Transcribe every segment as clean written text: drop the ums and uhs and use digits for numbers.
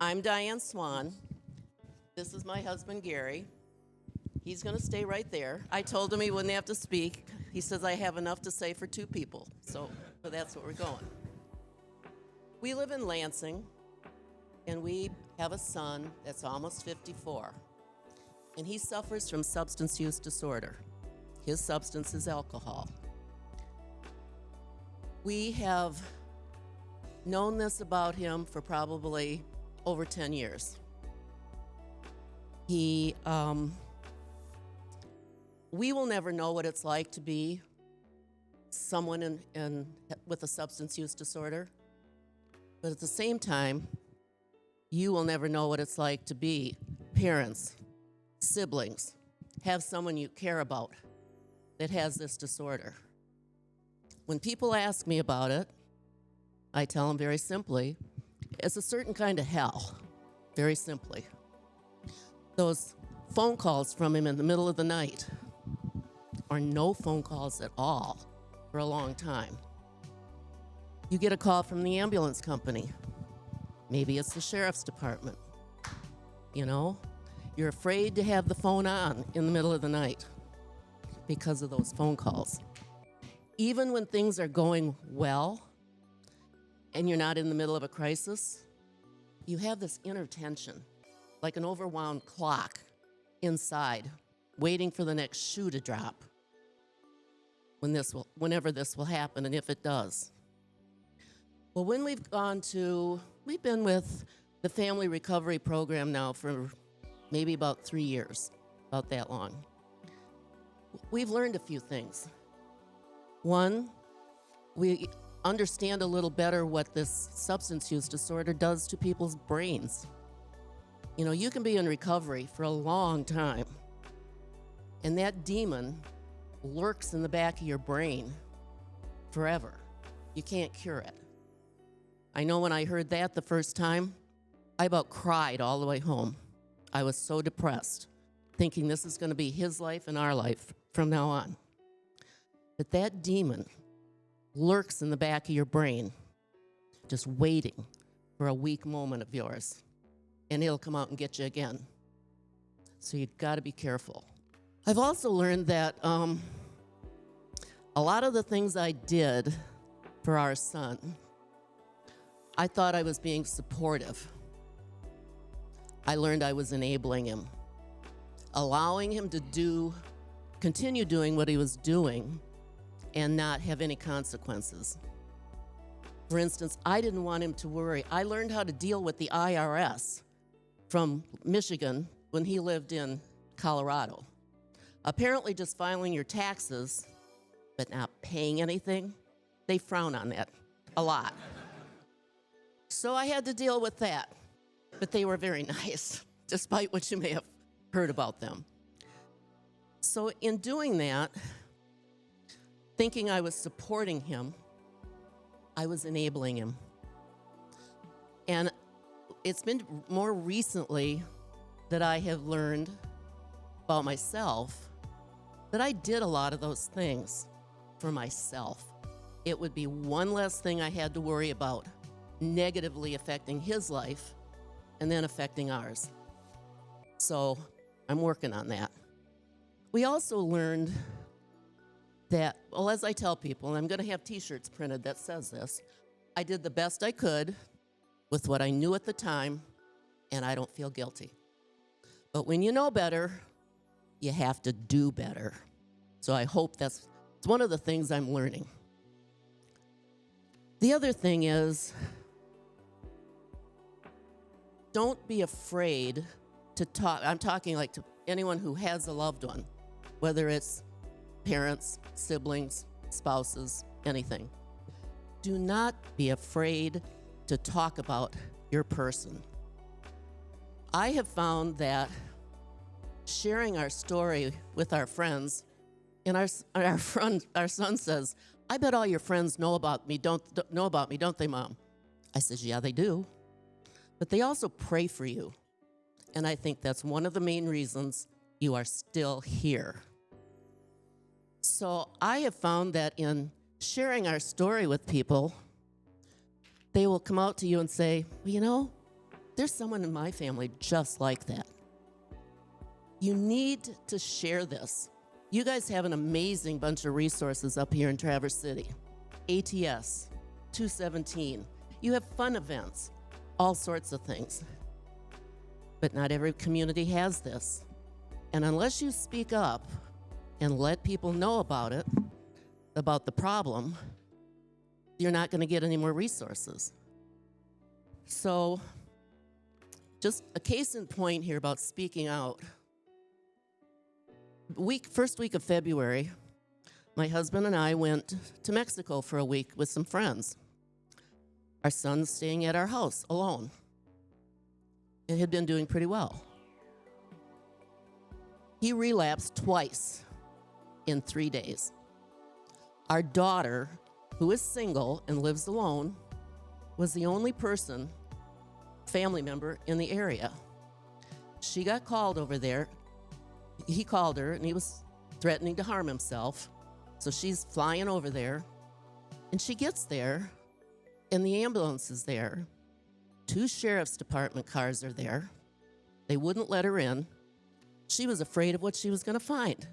I'm Diane Swan. This is my husband, Gary. He's going to stay right there. I told him he wouldn't have to speak. He says I have enough to say for two people, so that's what we're going. We live in Lansing, and we have a son that's almost 54, and he suffers from substance use disorder. His substance is alcohol. We have known this about him for probably over 10 years. We will never know what it's like to be someone with a substance use disorder, but at the same time, you will never know what it's like to be parents, siblings, have someone you care about that has this disorder. When people ask me about it, I tell them very simply, it's a certain kind of hell, very simply. Those phone calls from him in the middle of the night, or no phone calls at all for a long time. You get a call from the ambulance company. Maybe it's the sheriff's department. You know, you're afraid to have the phone on in the middle of the night because of those phone calls. Even when things are going well and you're not in the middle of a crisis, you have this inner tension, like an overwound clock inside, waiting for the next shoe to drop whenever this will happen, and if it does. Well, when we've been with the Family Recovery Program now for maybe about 3 years, about that long. We've learned a few things. One, we understand a little better what this substance use disorder does to people's brains. You know, you can be in recovery for a long time, and that demon lurks in the back of your brain forever. You can't cure it. I know when I heard that the first time, I about cried all the way home. I was so depressed, thinking this is going to be his life and our life from now on. But that demon lurks in the back of your brain, just waiting for a weak moment of yours, and it'll come out and get you again. So you've got to be careful. I've also learned that a lot of the things I did for our son, I thought I was being supportive. I learned I was enabling him, allowing him to continue doing what he was doing and not have any consequences. For instance, I didn't want him to worry. I learned how to deal with the IRS from Michigan when he lived in Colorado. Apparently, just filing your taxes but not paying anything, they frown on that a lot. So I had to deal with that. But they were very nice, despite what you may have heard about them. So in doing that, thinking I was supporting him, I was enabling him. And it's been more recently that I have learned about myself that I did a lot of those things for myself. It would be one less thing I had to worry about negatively affecting his life and then affecting ours. So I'm working on that. We also learned that, well, as I tell people, and I'm going to have t-shirts printed that says this, I did the best I could with what I knew at the time, and I don't feel guilty. But when you know better, you have to do better. So I hope it's one of the things I'm learning. The other thing is, don't be afraid to talk. I'm talking like to anyone who has a loved one, whether it's parents, siblings, spouses, anything. Do not be afraid to talk about your person. I have found that sharing our story with our friends, and our son says, "I bet all your friends know about me, don't they, Mom?" I says, "Yeah, they do. But they also pray for you." And I think that's one of the main reasons you are still here. So I have found that in sharing our story with people, they will come out to you and say, "Well, you know, There's someone in my family just like that. You need to share this. You guys have an amazing bunch of resources up here in Traverse City. ATS, 217. You have fun events, all sorts of things. But not every community has this. And unless you speak up and let people know about it, about the problem, you're not going to get any more resources. So, just a case in point here about speaking out. First week of February, my husband and I went to Mexico for a week with some friends. Our son's staying at our house alone. It had been doing pretty well. He relapsed twice in 3 days. Our daughter, who is single and lives alone, was the only family member in the area. She got called over there. He called her, and he was threatening to harm himself. So she's flying over there, and she gets there, and the ambulance is there. 2 sheriff's department cars are there. They wouldn't let her in. She was afraid of what she was going to find.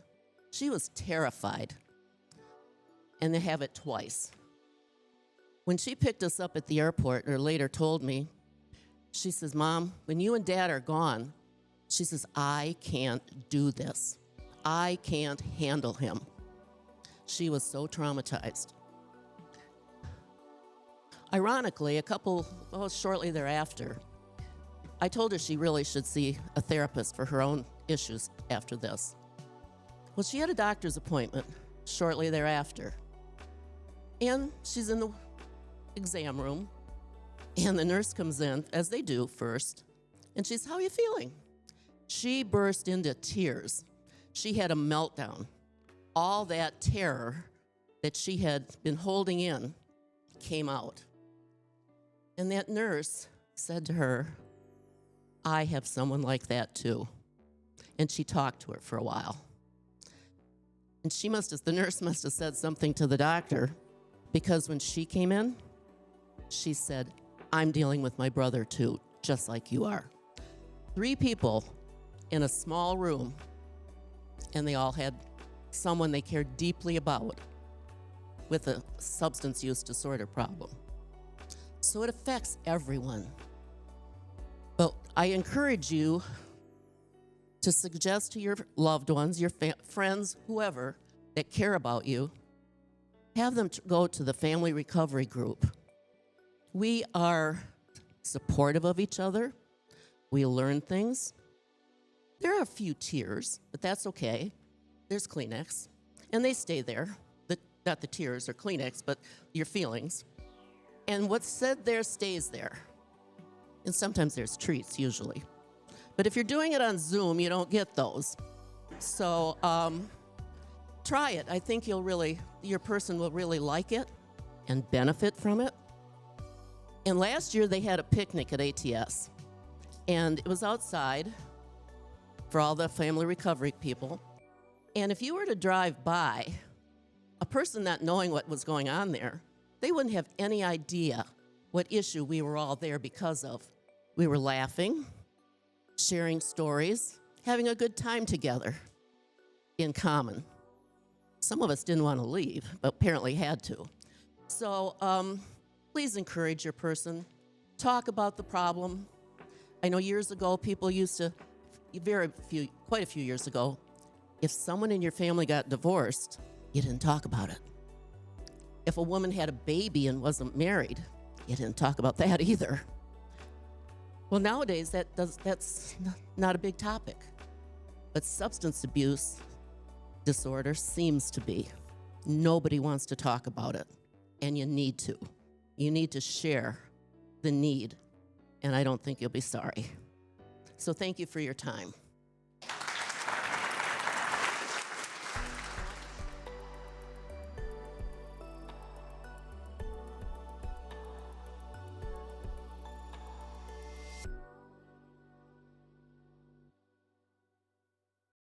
She was terrified. And they have it twice. When she picked us up at the airport, or later told me, she says, "Mom, when you and Dad are gone," she says, "I can't do this. I can't handle him." She was so traumatized. Ironically, shortly thereafter, I told her she really should see a therapist for her own issues after this. Well, she had a doctor's appointment shortly thereafter. And she's in the exam room, and the nurse comes in, as they do first, and she's, "How are you feeling?" She burst into tears. She had a meltdown. All that terror that she had been holding in came out. And that nurse said to her, "I have someone like that too." And she talked to her for a while. And the nurse must have said something to the doctor, because when she came in, she said, "I'm dealing with my brother too, just like you are." 3 people in a small room, and they all had someone they cared deeply about with a substance use disorder problem. So it affects everyone. But I encourage you to suggest to your loved ones, your friends, whoever that care about you, have them go to the family recovery group. We are supportive of each other. We learn things. There are a few tears, but that's okay. There's Kleenex, and they stay there. Not the tears or Kleenex, but your feelings. And what's said there stays there. And sometimes there's treats, usually. But if you're doing it on Zoom, you don't get those. So try it. I think your person will really like it and benefit from it. And last year they had a picnic at ATS. And it was outside for all the family recovery people. And if you were to drive by, a person not knowing what was going on there, they wouldn't have any idea what issue we were all there because of. We were laughing, sharing stories, having a good time together in common. Some of us didn't want to leave, but apparently had to. So please encourage your person. Talk about the problem. I know years ago, people used to, quite a few years ago, if someone in your family got divorced, you didn't talk about it. If a woman had a baby and wasn't married, you didn't talk about that either. Well, nowadays, that's not a big topic. But substance abuse disorder seems to be. Nobody wants to talk about it, and you need to. You need to share the need, and I don't think you'll be sorry. So thank you for your time.